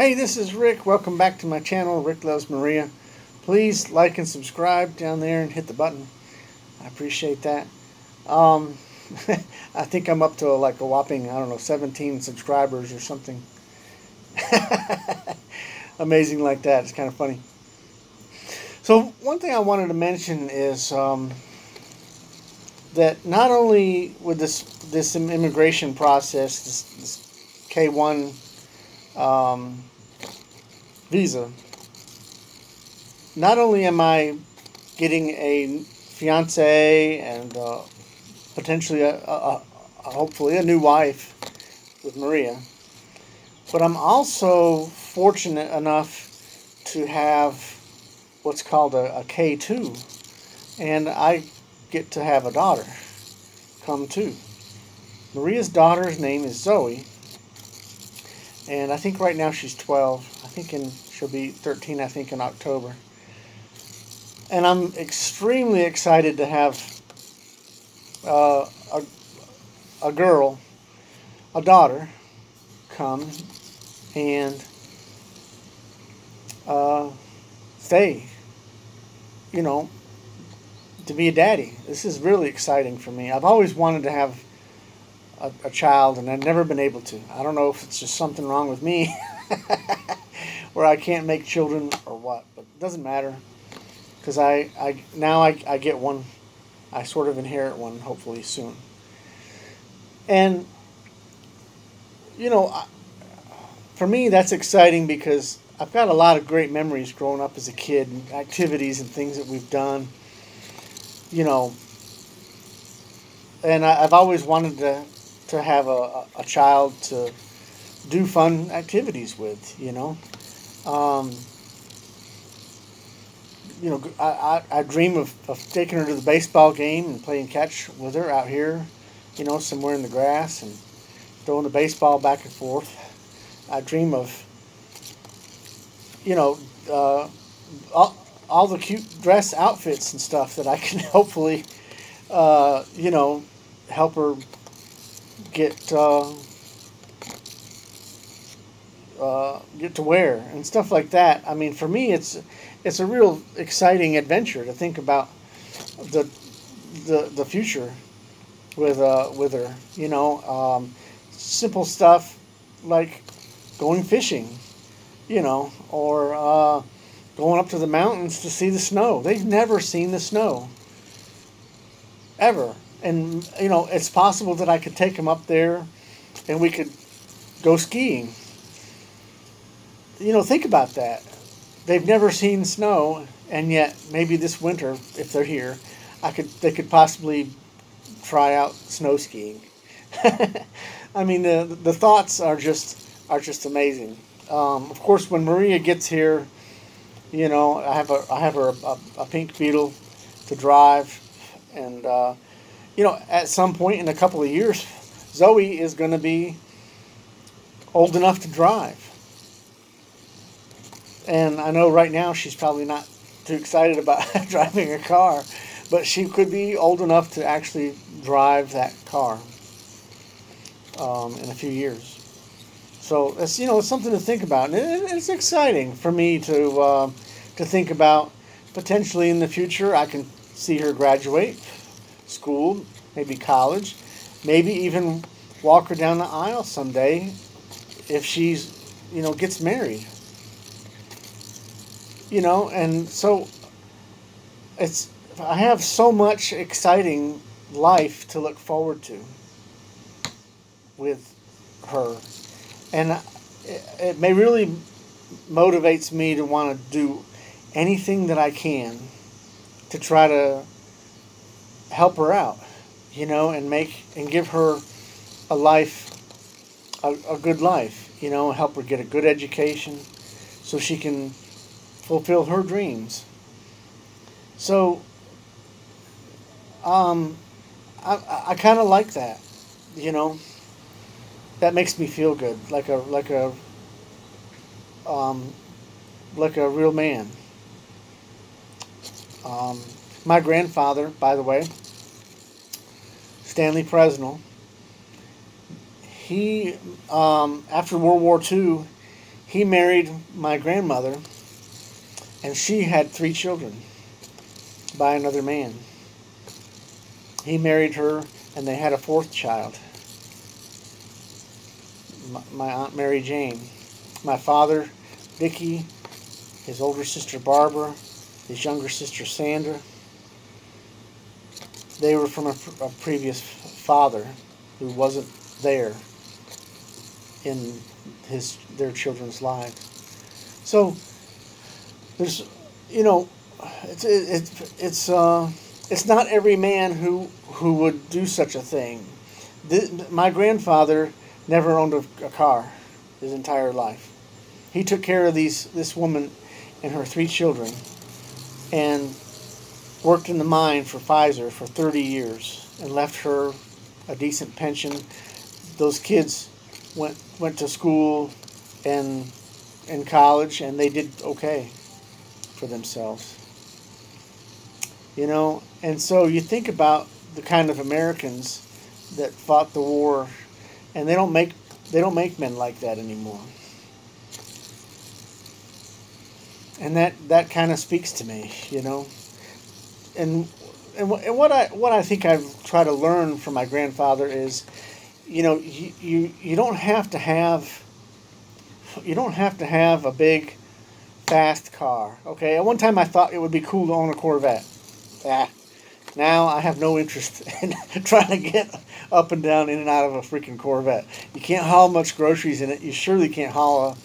Hey, this is Rick. Welcome back to my channel, Rick Loves Maria. Please like and subscribe down there and hit the button. I appreciate that. Um, I think I'm up to like a whopping, I don't know, 17 subscribers or something. Amazing like that. It's kind of funny. So one thing I wanted to mention is that not only with this immigration process, this K-1 um, visa, not only am I getting a fiance and potentially hopefully a new wife with Maria, but I'm also fortunate enough to have what's called a K2, and I get to have a daughter come too. Maria's daughter's name is Zoe, and I think right now she's 12. I think she'll be 13, I think, in October. And I'm extremely excited to have uh, a girl, a daughter, come and uh, stay, you know, to be a daddy. This is really exciting for me. I've always wanted to have a child, and I've never been able to. I don't know if it's just something wrong with me where I can't make children or what, but it doesn't matter because I get one. I sort of inherit one, hopefully soon. And, you know, for me, that's exciting because I've got a lot of great memories growing up as a kid, and activities and things that we've done, you know. And I've always wanted to have a child to do fun activities with, you know. Um, I dream of taking her to the baseball game and playing catch with her out here, you know, somewhere in the grass and throwing the baseball back and forth. I dream of, you know, uh, all the cute dress outfits and stuff that I can hopefully, you know, help her get get to wear and stuff like that. I mean, for me, it's a real exciting adventure to think about the the future with her. You know, simple stuff like going fishing, you know, or going up to the mountains to see the snow. They've never seen the snow ever, and you know, it's possible that I could take them up there and we could go skiing. You know, think about that. They've never seen snow, and yet maybe this winter, if they're here, they could possibly try out snow skiing. I mean, the thoughts are just amazing. Of course, when Maria gets here, you know, I have her a pink Beetle to drive, and you know, at some point in a couple of years, Zoe is going to be old enough to drive. And I know right now she's probably not too excited about driving a car, but she could be old enough to actually drive that car in a few years. So it's, you know, it's something to think about, and it's exciting for me to think about. Potentially in the future, I can see her graduate school, maybe college, maybe even walk her down the aisle someday if she's, you know, gets married. You know, and so it's I have so much exciting life to look forward to with her, and it may really motivates me to want to do anything that I can to try to help her out, you know, and give her a life, a good life, you know, help her get a good education so she can fulfill her dreams. So um, I kind of like that, you know. That makes me feel good, um, like a real man. Um, my grandfather, by the way, Stanley Presnell, he after World War II, he married my grandmother, and she had 3 children by another man. He married her, and they had a 4th child, my Aunt Mary Jane. My father, Vicky, his older sister Barbara, his younger sister Sandra. They were from a previous father who wasn't there in their children's lives. So there's, you know, it's not every man who would do such a thing. My grandfather never owned a car his entire life. He took care of this woman and her 3 children, and worked in the mine for Pfizer for 30 years and left her a decent pension. Those kids went to school and college, and they did okay for themselves. And so you think about the kind of Americans that fought the war, and they don't make men like that anymore. And that kind of speaks to me, And what I think I've tried to learn from my grandfather is, you don't have to have a big, fast car. Okay, at one time I thought it would be cool to own a Corvette. Now I have no interest in trying to get up and down, in and out of a freaking Corvette. You can't haul much groceries in it. You surely can't haul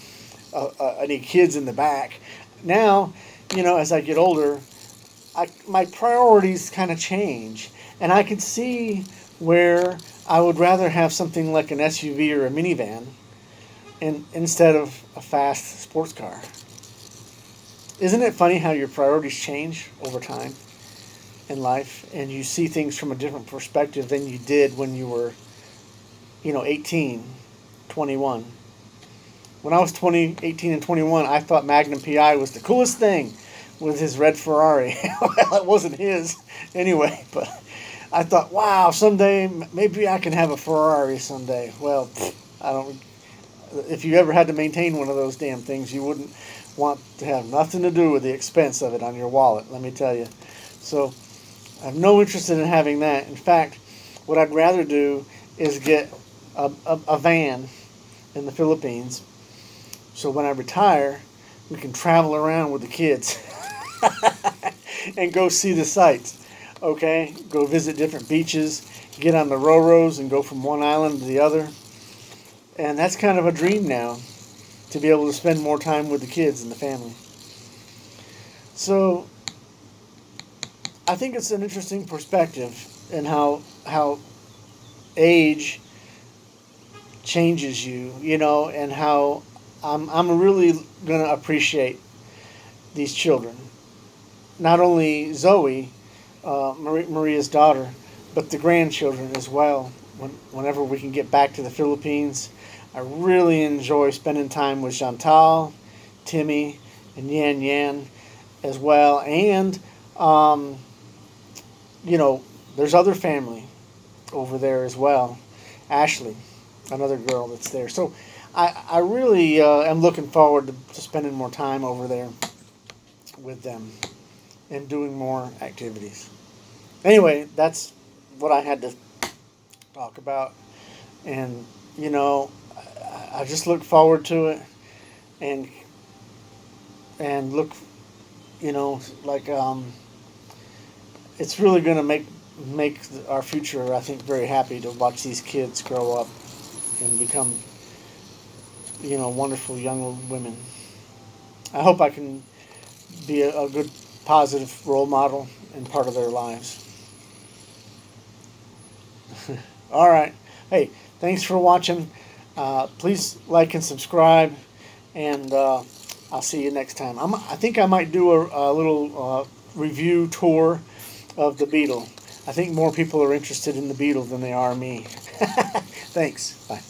any kids in the back. Now, as I get older, my priorities kind of change, and I can see where I would rather have something like an SUV or a minivan instead of a fast sports car. Isn't it funny how your priorities change over time in life, and you see things from a different perspective than you did when you were, 18, 21. When I was 18 and 21, I thought Magnum PI was the coolest thing with his red Ferrari. Well, it wasn't his anyway, but I thought, wow, someday maybe I can have a Ferrari someday. Well, I don't. If you ever had to maintain one of those damn things, you wouldn't want to have nothing to do with the expense of it on your wallet, let me tell you. So I have no interest in having that. In fact, what I'd rather do is get a van in the Philippines, so when I retire, we can travel around with the kids and go see the sights. Okay, go visit different beaches, get on the Roros and go from one island to the other. And that's kind of a dream now, to be able to spend more time with the kids and the family. So I think it's an interesting perspective in how age changes you, and how I'm really going to appreciate these children. Not only Zoe, Maria's daughter, but the grandchildren as well. Whenever we can get back to the Philippines, I really enjoy spending time with Chantal, Timmy, and Yan Yan as well. And, there's other family over there as well. Ashley, another girl that's there. So I really am looking forward to spending more time over there with them and doing more activities. Anyway, that's what I had to talk about. And, I just look forward to it, and look, like it's really going to make our future, I think, very happy to watch these kids grow up and become, wonderful young women. I hope I can be a good, positive role model and part of their lives. All right. Hey, thanks for watching. Please like and subscribe, and I'll see you next time. I think I might do a little review tour of the Beetle. I think more people are interested in the Beetle than they are me. Thanks. Bye.